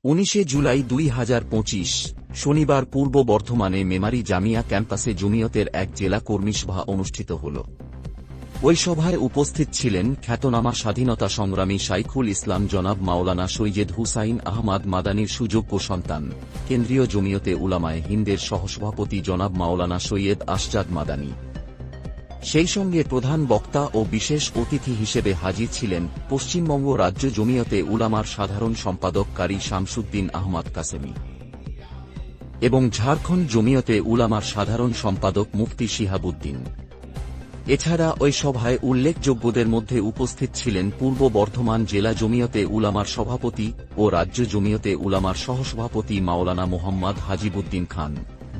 19 জুলাই 2025 শনিবার পূর্ব বর্ধমানে মেমারি জামিয়া ক্যাম্পাসে জমিয়তের এক জেলা কর্মী সভা অনুষ্ঠিত হল। ওই সভায় উপস্থিত ছিলেন খ্যাতনামা স্বাধীনতা সংগ্রামী শাইখুল ইসলাম জনাব মাওলানা সৈয়দ হুসাইন আহমাদ মাদানীর সুযোগ্য সন্তান, কেন্দ্রীয় জমিয়তে উলামায়ে হিন্দের সহসভাপতি জনাব মাওলানা সৈয়দ আশজাদ মাদানী। সেই সঙ্গে প্রধান বক্তা ও বিশেষ অতিথি হিসেবে হাজির ছিলেন পশ্চিমবঙ্গ রাজ্য জমিয়তে উলামার সাধারণ সম্পাদক কারি শামসুদ্দিন আহমদ কাসেমি এবং ঝাড়খণ্ড জমিয়তে উলামার সাধারণ সম্পাদক মুফতি শিহাবুদ্দিন। এছাড়া ওই সভায় উল্লেখযোগ্যদের মধ্যে উপস্থিত ছিলেন পূর্ব বর্ধমান জেলা জমিয়তে উলামার সভাপতি ও রাজ্য জমিয়তে উলামার সহসভাপতি মাওলানা মোহাম্মদ হাজিবুদ্দিন খান,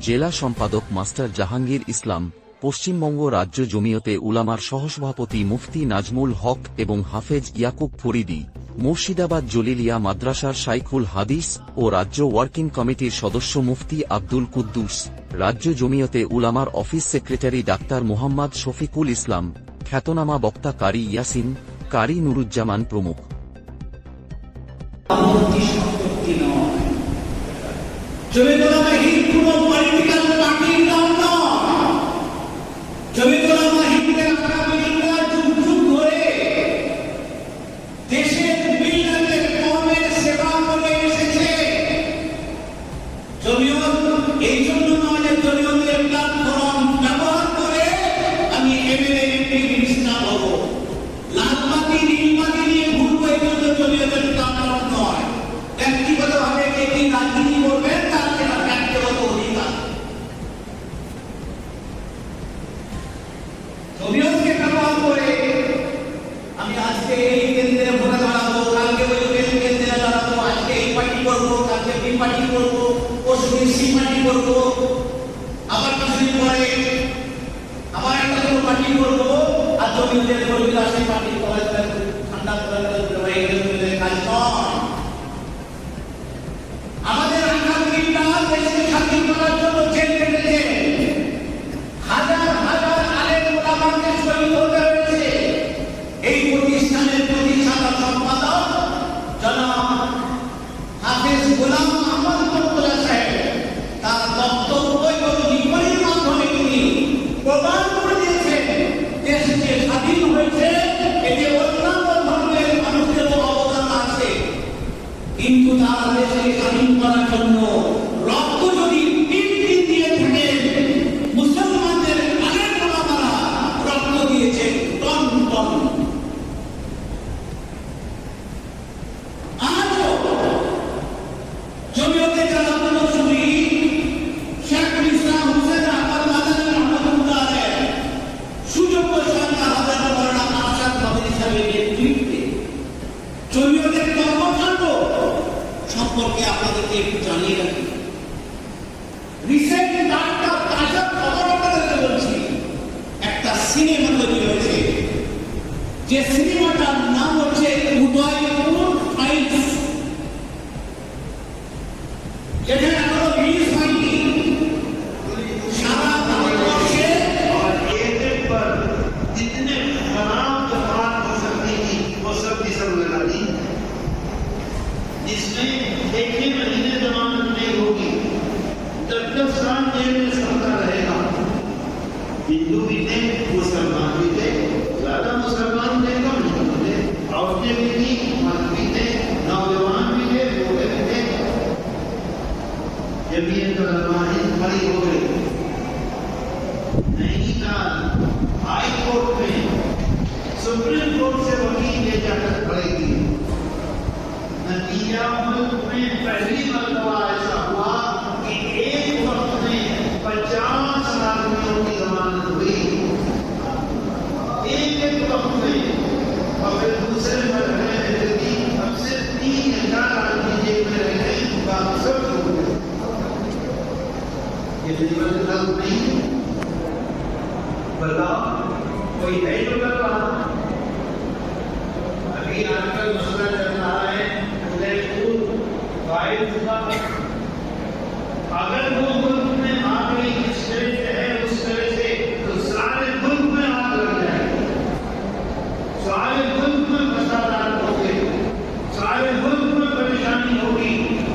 জেলা সম্পাদক মাস্টার জাহাঙ্গীর ইসলাম, পশ্চিমবঙ্গ রাজ্য জমিয়তে উলামার সহসভাপতি মুফতি নাজমুল হক এবং হাফেজ ইয়াকুব ফরিদি, মুর্শিদাবাদ জলিলিয়া মাদ্রাসার শাইখুল হাদিস ও রাজ্য ওয়ার্কিং কমিটির সদস্য মুফতি আব্দুল কুদ্দুস, রাজ্য জমিয়তে উলামার office secretary doctor Muhammad Shafiqul Islam, খ্যাতনামা বক্তা কারি ইয়াসিন, কারি নুরুজ্জামান প্রমুখ। अगर वो